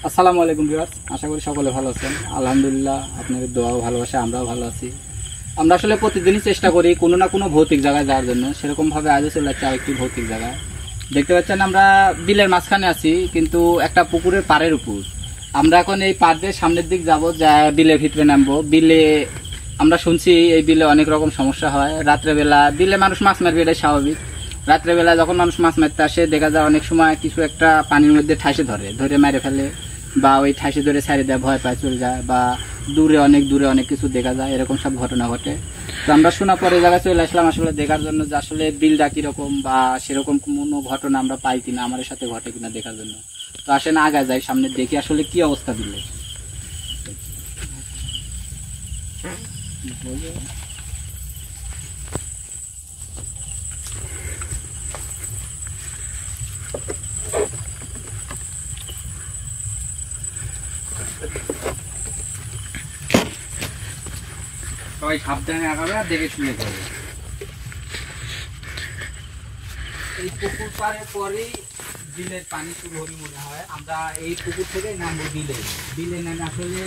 আসসালামু আলাইকুম ভিউয়ার্স, আশা করি সকলে ভালো আছেন। আলহামদুলিল্লাহ, আপনাদের দোয়া ও ভালোবাসা আমরাও ভালো আছি। আমরা আসলে প্রতিদিনই চেষ্টা করি কোনো না কোনো ভৌতিক জায়গায় যাওয়ার জন্য। সেরকম ভাবে আজও চলে যাচ্ছে আরেকটি ভৌতিক জায়গায়। দেখতে পাচ্ছেন আমরা বিলের মাঝখানে আছি, কিন্তু একটা পুকুরের পাড়ের উপর। আমরা এখন এই পাড় দিয়ে সামনের দিক যাবো, যা বিলের ভিতরে নামবো। বিলে আমরা শুনছি এই বিলে অনেক রকম সমস্যা হয়। রাত্রেবেলা বিলে মানুষ মাছ মারবে, এটাই স্বাভাবিক। রাত্রেবেলা যখন মানুষ মাছ মারতে আসে, দেখা যায় অনেক সময় কিছু একটা পানির মধ্যে ঠাসে ধরে মেরে ফেলে, বা ওই ঠাসে ধরে ছাড়ি দেয়, ভয় পায় চলে যায়, বা দূরে অনেক কিছু দেখা যায়, এরকম সব ঘটনা ঘটে। তো আমরা শোনা পরে জায়গায় চলে আসলাম আসলে দেখার জন্য যে আসলে বিলটা কিরকম বা সেরকম কোনো ঘটনা আমরা পাই কিনা, আমাদের সাথে ঘটে কিনা দেখার জন্য। তো আসেন আগে যাই, সামনে দেখি আসলে কি অবস্থা বিলে। সবাই সাবধানে আগাবে আর দেখে শুনে যাবে। এই পুকুর পাড়ের পরেই বিলের পানি শুরু হলে মনে হয়। আমরা এই পুকুর থেকে নামবো বিলে নামে আসলে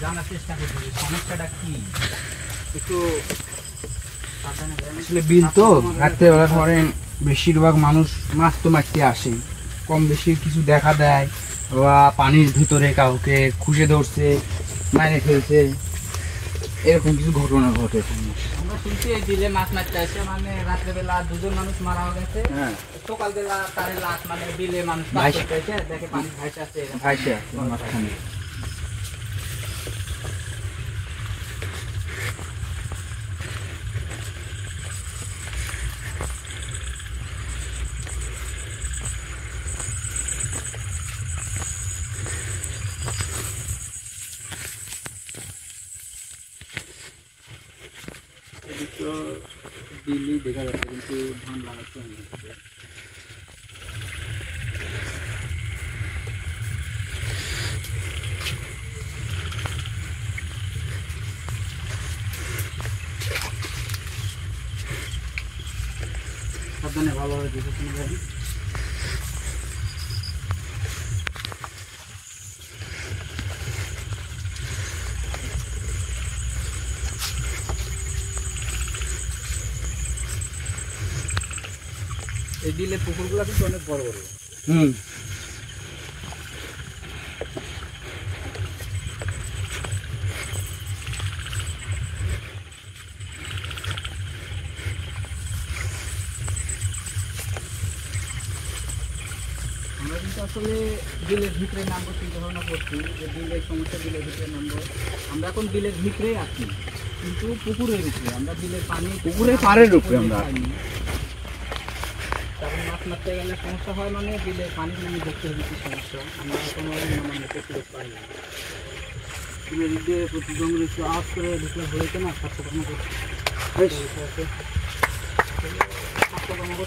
জানার চেষ্টা করবো সমস্যাটা কি। একটু আসলে বিল তো রাত্রেবেলা ধরেন বেশিরভাগ মানুষ মাছ তো মারতে আসে, কম বেশি কিছু দেখা দেয়, বা পানির ভিতরে কাউকে খুঁজে ধরছে, মারে ফেলছে, এরকম কিছু ঘটনা ঘটে। আমরা শুনছি এই বিলে মাছ মারতে আসে, মানে রাত্রেবেলা দুজন মানুষ মারা গেছে। সকালবেলা তার লাশ মানে বিলে মানুষ দেখে পানি ভাসে আছে মাঝখানে। বিলি দেখা যাচ্ছে, কিন্তু ধান লাগাচ্ছে অনেক। সাবধানে ভালোভাবে দেখে শুনে যাবেন। এই বিলের পুকুরগুলো কিন্তু অনেক বড় বড়। আমরা কিন্তু আসলে বিলের ভিতরে নামবো চিন্তা ভাবনা করছি, যে বিলের সমস্যা, বিলের ভিতরে নামবো। আমরা এখন বিলের ভিতরে আছি, কিন্তু পুকুরের উপরে। আমরা বিলের পানি পুকুরের পাড়ের উপরে আমরা তখন মাছ মারতে গেলে সমস্যা হয়, মানে বিলের পানি নিয়ে দেখতে হবে কি সমস্যা। আমরা কোনো নামানোর সুযোগ পাই না। বিলের দিকে প্রতি জঙ্গল একটু আওয়াজ করে ঢুকলে হয়েছে না, স্বাস্থ্যকর্ম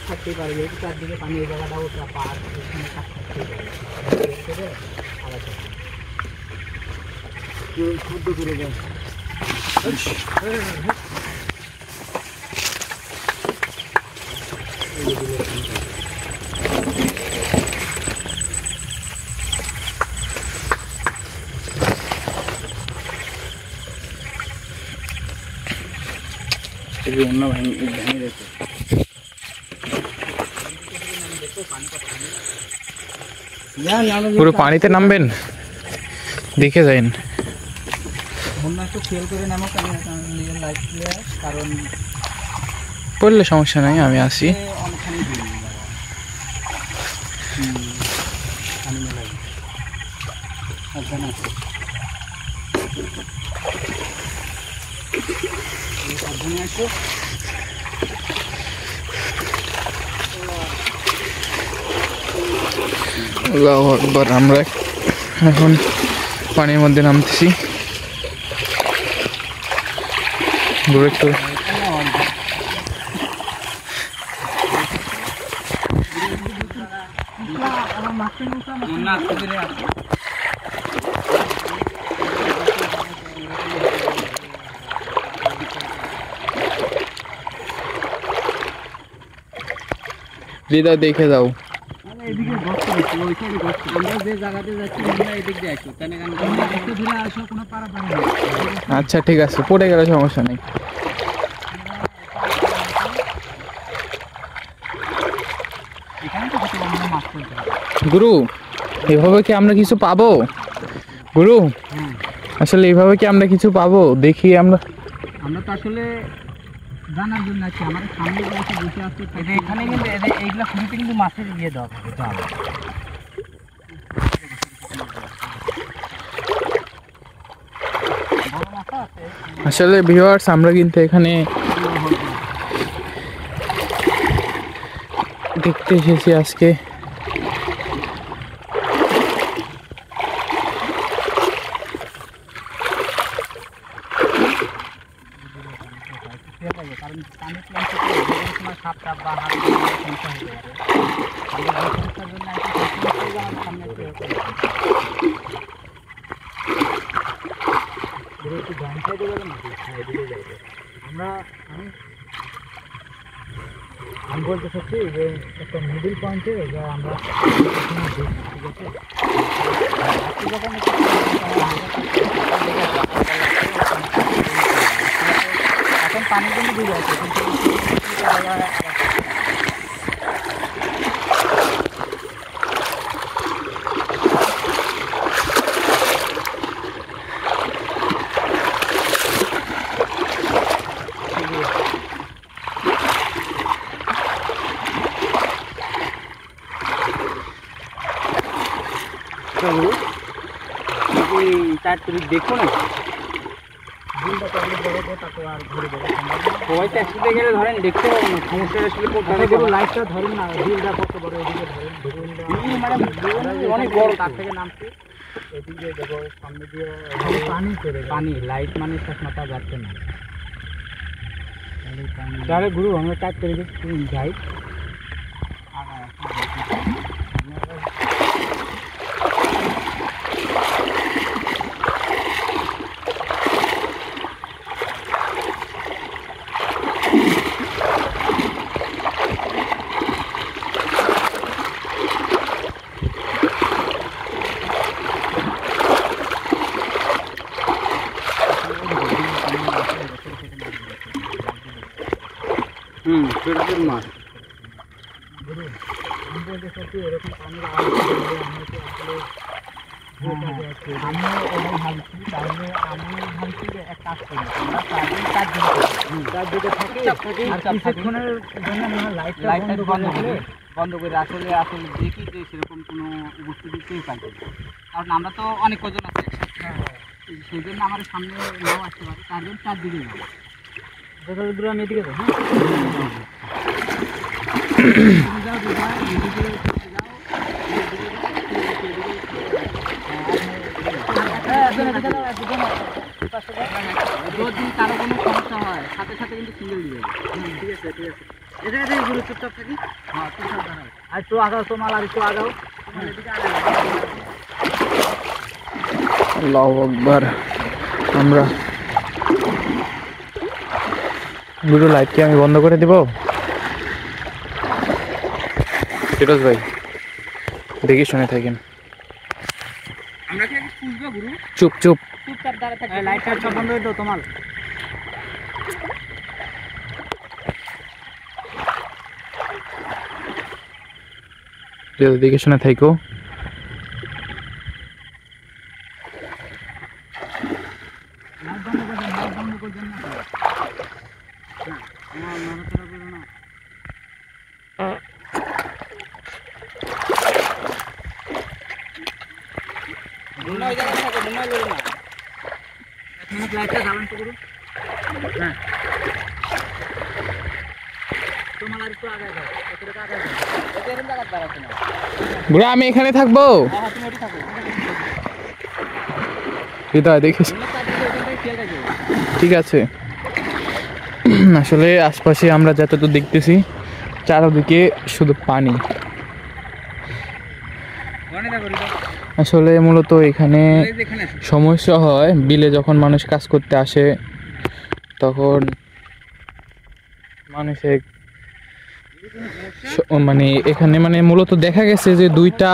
থাকতেই পারে, যেহেতু চারদিকে পানি, এই জায়গাটা ওটা পাহাড়, এখানে থাকতেই পারে। খাদ্য করে যায়। অন্য ভেঙে যেত। পুরো পানিতে নামবেন, দেখে যাইন। কারণ পড়লে সমস্যা নাই, আমি আসি। আল্লাহু আকবার। আমরা এখন পানির মধ্যে নামতেছি। দূরে একটু হৃদয় দেখে যাও। এদিকে গর্ত হচ্ছে, ওই সাইডে গর্ত। আমরা যে জায়গাতে যাচ্ছি আমরা এদিক দিয়ে আসবো, তাই না? আমরা একটু ধরে আসো, কোনো পারাপারি নেই। আচ্ছা ঠিক আছে, পড়ে গেলে সমস্যা নেই। এখানে তো হয়তো আমরা মাছ করতে হবে। গুরু, এভাবে কি আমরা কিছু পাবো? গুরু, আসলে এইভাবে কি আমরা কিছু পাবো? দেখি আমরা। আমরা তো আসলে জানার জন্য আছি, আমাদের সামনে যে এসে বসে আছে এখানে কিন্তু এইগুলা শুরুতে কিন্তু মাছের ইয়ে দেওয়া থাকে, জাল। বড় মাছ আছে। আসলে ভিউয়ার্স, আমরা কিন্তু এখানে দেখতে এসেছি আজকে। কারণ পানি প্ল্যান থেকে যে কোনো সময় সাপ টাপ বা হাত সমস্যা হতে পারে। আমরা যে সমস্যার জন্য আছি সেই সমস্যাই যেন আমাদের সামনে একটু হতে পারে। একটু ডান সাইডে যাবে নাকি? হ্যাঁ, এদিকে যাবে। আমি বলতে চাচ্ছি যে একটা মিডিল পয়েন্টে যা আমরা এখানে দেখি, ঠিক আছে? আপনি যখন এখন পানি কিন্তু ডুবে আছে, কিন্তু এই 4 তারিখ দেখো না, দিনটা তাহলে বড় কথা তো আর ঘুরে দেবো সবাই তো একসাথে গেলে ধরেন দেখতে পাবো না, সমস্যা আসলে কোথায় লাইটটা ধরেন না, দিলটা কত বড়, এদিকে ধরেন অনেক বড়, তার থেকে নামছে এদিকে দেখো সামনে দিয়ে পানি করে, পানি লাইট মানে চশমাটা যাচ্ছে না। তাহলে গুরু আমরা 4 তারিখে যাই। ছোট ছোট মাছ। এরকম পানির আমিও ওটাই ভাবছি, তাহলে আমি ভাবছি যে এক কাজ করি, আমরা 4 দিকে থাকি, আর কিছুক্ষণের জন্য লাইটটা বন্ধ করে আসলে আসলে দেখি যে সেরকম কোনো উপস্থিতি কেউ পাইছে, কারণ আমরা তো অনেক কজন আছি একসাথে। সেই জন্য আমাদের সামনে নাও আসতে পারে, তার জন্য 4 দিকে যাবো। দূরে আমি এদিকে যাই। তুমি যাও দিদা, এদিকে যদি কারো কোনো সমস্যা হয় সাথে সাথে কিন্তু সিঙ্গেল দিয়ে যাবে। ঠিক আছে ঠিক আছে, এই জায়গা থেকে ঘুরে চুপচাপ থাকি। হ্যাঁ, চুপচাপ দাঁড়াও। আর একটু আগাও, তোমার আর একটু আগাও, তোমার এদিকে আগাও। আল্লাহু আকবার। আমরা গুরু, লাইট কি আমি বন্ধ করে দিব? ফিরোজ ভাই, দেখি শুনে থাকেন। আমরা কি আগে খুঁজবো গুরু? চুপ চুপ। চুপচাপ দাঁড়া থাকবে। লাইটটা সব বন্ধ হয়ে দাও তোমার। দেখে শুনে থাকো। লাইট বন্ধ করে দেন, লাইট বন্ধ করে দেন না। আমার নড়াচড়া করো না। ঘুমনা ওই জায়গায় থাকো, ঘুমনা লড়ো না। 1 মিনিট লাইটটা জ্বালান তো করুন। হ্যাঁ, তোমার আর একটু আগায় দাও, একটু আগায় দাও। ওই এরকম জায়গায় দাঁড়াচ্ছে না। গুরু, আমি এখানে থাকবো। হ্যাঁ হ্যাঁ, তুমি ওটি থাকো। হৃদয়, দেখিস। ঘুমনা চারদিকে ওখান থেকে খেয়াল রাখো। ঠিক আছে। আসলে আশপাশে আমরা যতদূর দেখতেছি চারদিকে শুধু পানি। মনে রাখো রিদা, আসলে মূলত এখানে এই যে এখানে আসো। সমস্যা হয় বিলে যখন মানুষ কাজ করতে আসে, তখন মানুষের মানে এখানে মানে মূলত দেখা গেছে যে দুইটা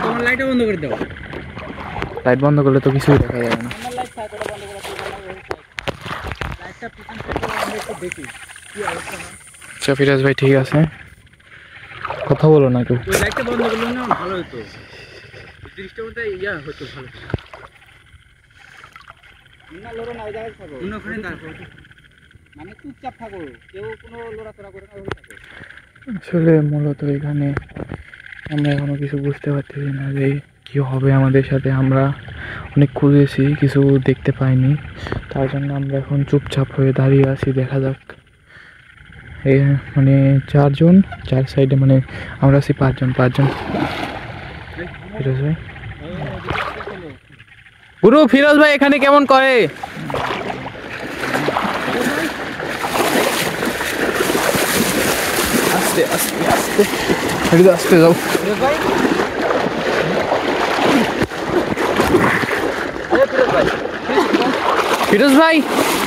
তোমার লাইটটা বন্ধ করে দাও। লাইট বন্ধ করলে তো কিছুই দেখা যাবে না। আচ্ছা ফিরাজ ভাই ঠিক আছে, কথা বলো না কেউ। ওই লাইটটা বন্ধ করলে না ভালো হতো, দৃষ্টির মধ্যে ইয়া হতো ভালো। মানে চুপচাপ থাকো, কেউ কোনো লড়াচড়া করে না, থাকো। আসলে মূলত এখানে আমরা এখনো কিছু বুঝতে পারতেছি না যে কি হবে আমাদের সাথে। আমরা অনেক খুঁজেছি, কিছু দেখতে পাইনি, তার জন্য আমরা এখন চুপচাপ হয়ে দাঁড়িয়ে আছি। দেখা যাক, মানে 4 জন 4 সাইডে, মানে আমরা আছি 5 জন। ফিরোজ ভাই, গুরু ফিরোজ ভাই এখানে কেমন করে? আস্তে আস্তে আস্তে আস্তে যাও। ফিরোজ ভাই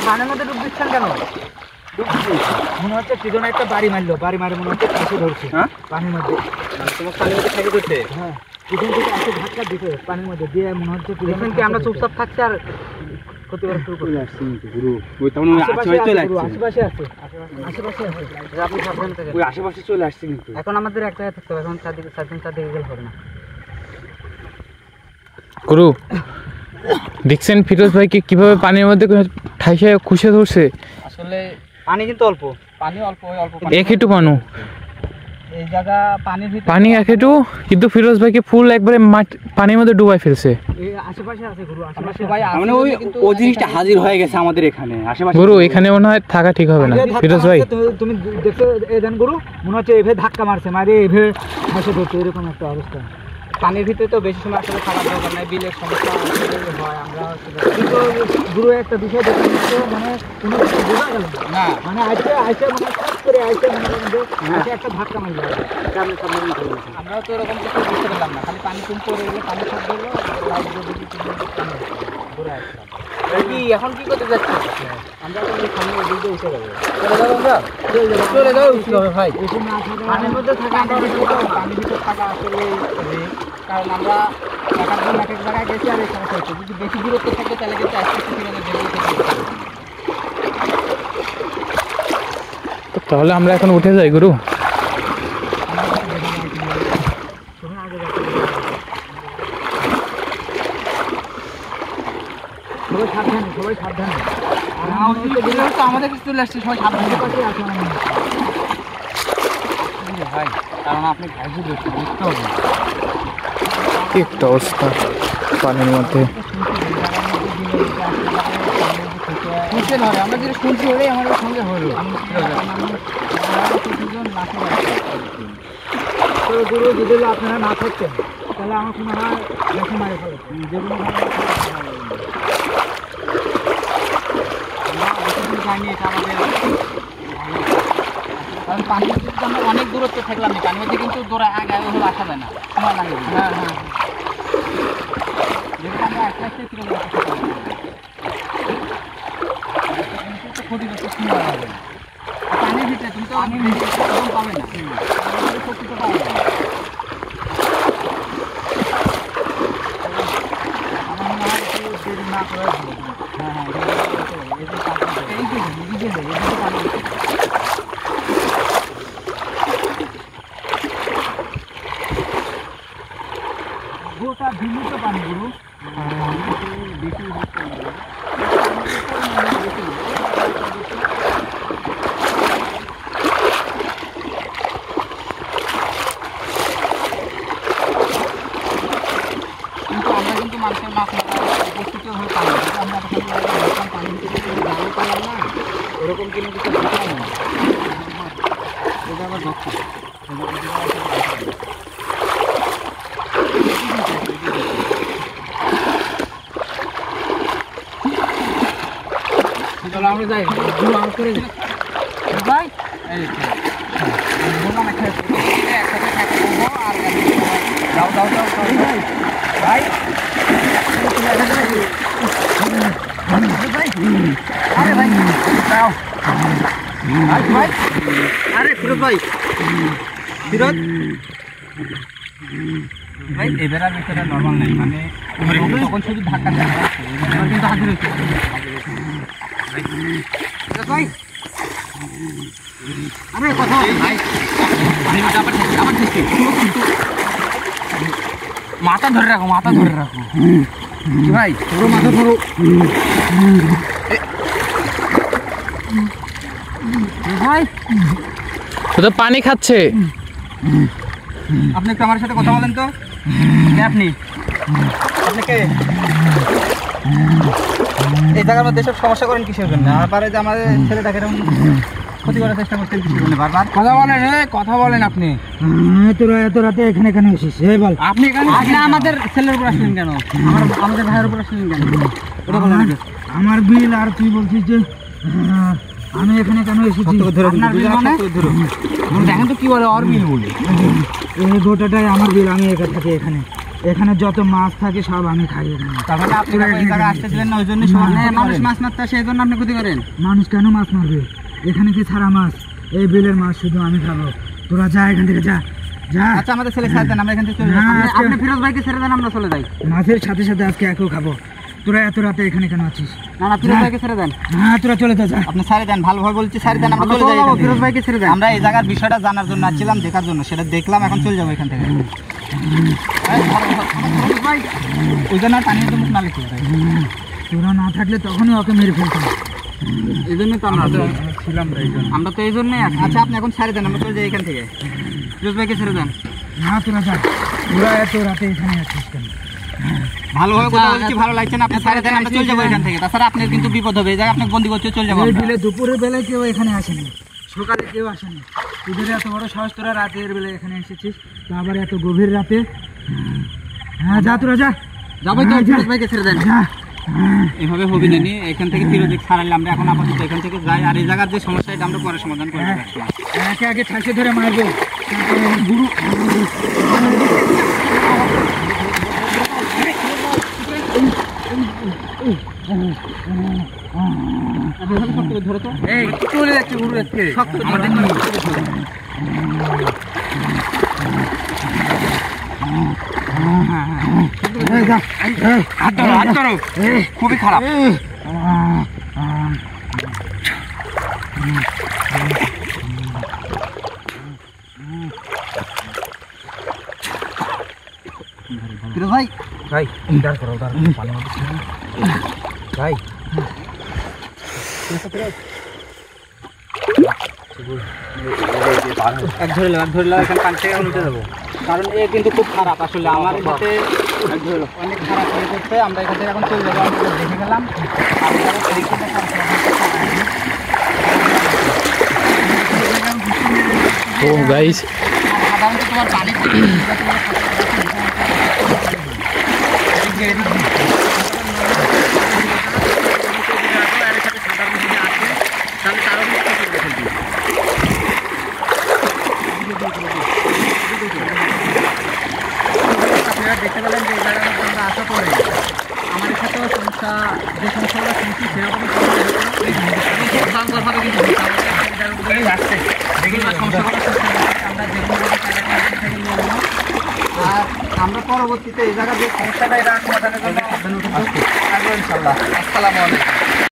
পানির মধ্যে ডুব দিচ্ছেন কেন? মনে হচ্ছে পিছনে একটা বাড়ি মারলো, বাড়ি মারে মনে হচ্ছে ফাঁসি ধরছে। হ্যাঁ পানির মধ্যে, তোমার পানির মধ্যে ফাঁসি ধরছে? হ্যাঁ পিছন থেকে এসে ধাক্কা দিতে পানির মধ্যে দিয়ে মনে হচ্ছে পিছন কি আমরা চুপচাপ থাকছি আর ক্ষতি করা শুরু করে আসছি। গুরু ওই তখন আশেপাশে চলে আসছে, আশেপাশে আছে, আশেপাশে আছে, আপনি সাবধান থাকেন। ওই আশেপাশে চলে আসছে, কিন্তু এখন আমাদের এক জায়গায় থাকতে হবে। এখন চারদিকে চারদিকে গেলে হবে না। গুরু দেখছেন ফিরোজ ভাইকে কিভাবে পানির মধ্যে ঠাইসে খুশে ধরছে? আসলে পানি কিন্তু অল্প, পানি অল্প, ওই অল্প এক একটু পানু এই জায়গা পানির ভিতরে পানি এক একটু, কিন্তু ফিরোজ ভাইকে ফুল একবারে পানির মধ্যে ডুবাই ফেলছে। এই আশেপাশে আছে গুরু, আশেপাশে ভাই মানে ওই জিনিসটা হাজির হয়ে গেছে আমাদের এখানে আশেপাশে। গুরু এখানে মনে হয় থাকা ঠিক হবে না ফিরোজ ভাই। তুমি দেখছো এই দেন গুরু, মনে হচ্ছে এভাবে ধাক্কা মারছে, মারে এভাবে ফাঁসে ধরছে, এরকম একটা অবস্থা। পানির ভিতরে তো বেশি সময় আসলে থাকার দরকার নাই, বিলের সমস্যা হয়। আমরা কিন্তু গুরু একটা বিষয় দেখা যাচ্ছে, মানে কোনো কিছু বোঝা গেল না, মানে আইসে মানে কাজ করে আইসে মনে করেন যে আইসে একটা ধাক্কা মারলো। আমরাও তো এরকম কিছু বুঝতে পারলাম না, খালি পানি তুম করে গেলে পানি সব গেলো, লাইট দিয়ে ঘুরে আসলাম। কি এখন কি করতে যাচ্ছি? আমরা তো এই সামনে দিকে উঠে যাবো। চলে যাবো আমরা, চলে যাবো, উঠতে হবে ভাই। এসে না থাকা পানির মধ্যে থাকা, পানির ভিতরে থাকা আসলে কারণ আমরা এক একজন এক এক জায়গায় গেছি আর এই সমস্যা হচ্ছে। যদি বেশি দূরত্ব থাকে তাহলে কিন্তু আস্তে আস্তে ফিরে তাহলে আমরা এখন উঠে যাই গুরু। সবাই সাবধানে, সবাই সাবধানে। আমাদের কাছে চলে আসছে, সবাই সাবধানে পাশে আছে আমাদের ভাই, কারণ আপনি ভাইকে দেখতে হবে। কি একটা অবস্থা পানির মধ্যে। শুনছেন হবে, আমরা যেটা শুনছি হলেই আমাদের সঙ্গে হলো। তো গুরু যদি আপনারা না থাকতেন তাহলে আমার মনে হয় রেখে মারে ফেলে যেগুলো জানি এটা আমাদের কারণ পানির মধ্যে আমরা অনেক দূরত্ব থাকলাম, পানির মধ্যে কিন্তু দৌড়া আগে হলে আসা যায় না, সময় লাগে। হ্যাঁ হ্যাঁ, যেটা আমরা একটা একটা ফিরে যাচ্ছি ক্ষতিগ্রস্ত সময় হবে। পানির ভিতরে তুমি তো পানির ভিতরে পাবে না, শক্তি তো পাবে না। আমার মনে হয় একটু দেরি না করে ভালো। হ্যাঁ হ্যাঁ, এই যে এদিকে পানি গোটা ভিন্ন পানি গুরু বেশি কিন্তু আমরা কিন্তু মানুষের মাছ উপস্থিত হয়ে পাই না, আমরা পানি জাল পালাম না, ওরকম কিন্তু কিছু বুঝলাম না। এটা আবার ধরছি চলো আমরা যাই, আমার করে ভাই বললাম একসাথে থাকে আর যাও যাও যাও ভাই ভাই আরে ভাই যাও ভাই আরে ফিরোজ ভাই, ফিরোজ ভাই এবার আর এটা নরমাল নাই, মানে তখন শুধু ধাক্কা দেয় এবার কিন্তু হাজির হচ্ছে ভাই। আরে কথা ভাই, মাথা ধরে রাখো, মাথা ধরে রাখো ভাই, পুরো মাথা ধরো ভাই। ও তো পানি খাচ্ছে। আপনি একটু আমার সাথে কথা বলেন তো, আপনি আপনি কে? এই জায়গার মধ্যে সব সমস্যা করেন কিসের জন্য? আর পারে যে আমাদের ছেলেটাকে এরকম ক্ষতি করার চেষ্টা করছেন কিসের জন্য বারবার? কথা বলেন রে, কথা বলেন আপনি। তোরা এত রাতে এখানে কেন এসেছিস? বল, আপনি এখানে আপনি আমাদের ছেলের উপর আসলেন কেন? আমাদের ভাইয়ের উপর আসলেন কেন? ওটা বলেন আগে। আমার বিল আর তুই বলছিস যে আমি এখানে কেন এসেছি? আপনার বিল মানে? দেখেন তো কি বলে, ওর বিল বলে। এই গোটাটাই আমার বিল। আমি একা থাকি এখানে, এখানে যত মাছ থাকে সব আমি খাই এখানে। তাহলে আপনি এই জায়গায় আসতে দিলেন না, ওই জন্য মানুষ মাছ মারতে আসে, এই জন্য আপনি ক্ষতি করেন। মানুষ কেন মাছ মারবে? এখানে কি ছাড়া মাছ? এই বিলের মাছ শুধু আমি খাবো। তোরা যা এখান থেকে, যা যা। আচ্ছা আমাদের ছেলে ছেড়ে দেন, আমরা এখান থেকে চলে যাই। আপনি ফিরোজ ভাইকে ছেড়ে দেন, আমরা চলে যাই। মাছের সাথে সাথে আজকে একও খাবো। তোরা এত রাতে এখানে কেন আছিস? না না, ফিরোজ ভাইকে ছেড়ে দেন। হ্যাঁ তোরা চলে যা, যা। আপনি ছেড়ে দেন, ভালোভাবে বলছি, ছেড়ে দেন, আমরা চলে যাই। ফিরোজ ভাইকে ছেড়ে দেন। আমরা এই জায়গার বিষয়টা জানার জন্য আসছিলাম, দেখার জন্য, সেটা দেখলাম, এখন চলে যাবো এখান থেকে। ভাই ওই জন্য পানির তো মুখ না লিখতে পারে। তোরা না থাকলে তখনই ওকে মেরে ফেলতাম। এই জন্যই তো আমরা ছিলাম, আমরা তো এই জন্যই আছি। আচ্ছা আপনি এখন ছেড়ে দেন, আমরা চলে যাই এখান থেকে। ফিরোজ ভাইকে ছেড়ে দেন। না তোরা যা। তোরা এত রাতে এখানে আছিস কেন? ভালোভাবে কথা বলছি, ভালো লাগছে না, আপনি ছেড়ে দেন, আমরা চলে যাবো এখান থেকে। তাছাড়া আপনার কিন্তু বিপদ হবে, এই জায়গায় আপনাকে বন্দি করতে চলে যাবো এই আমরা। বিলে দুপুরের বেলায় কেউ এখানে আসেনি, সকালে কেউ আসেনি। তোদের এত বড় সাহস, তোরা রাতের বেলায় এখানে এসেছিস, তা আবার এত গভীর রাতে। হ্যাঁ যা, তোরা যা। যাবো তো, ফিরোজ ভাইকে ছেড়ে দেন। যা। এভাবে হবে না, এখান থেকে ফিরোজ ছাড়াইলে আমরা এখন আপাতত এখান থেকে যাই, আর এই জায়গার যে সমস্যা এটা আমরা পরে সমাধান করে দেবো। একে আগে ঠাসে ধরে মারবো, গুরু। ধরো তো, এই চলে যাচ্ছে গুরু, যাচ্ছে আমাদের খুবই খারাপ। ভাই ভাই দাঁড় করো, দাঁড় করো, পানি মধ্যে ছিল। ভাই এক ধরে লো, এখানে পানি থেকে উঠে যাবো, কারণ এ কিন্তু খুব খারাপ আসলে আমার সাথে অনেক খারাপ হয়ে যাচ্ছে। আমরা এখান থেকে এখন চলে যাবো, আমরা দেখে গেলাম। তো গাইস সাধারণত তোমার পানি আপনারা দেখতে পেলেন যে এই জায়গার মধ্যে আমরা আশা করি আমাদের সাথেও সমস্যা, যে সমস্যাগুলো শুনছি সেরকমই খুব ভয়ঙ্করভাবে কিন্তু আসছে আমরা আর আমরা পরবর্তীতে এই জায়গার যে সমস্যাটা এটা সমাধানের জন্য ইনশাআল্লাহ। আসসালামু আলাইকুম।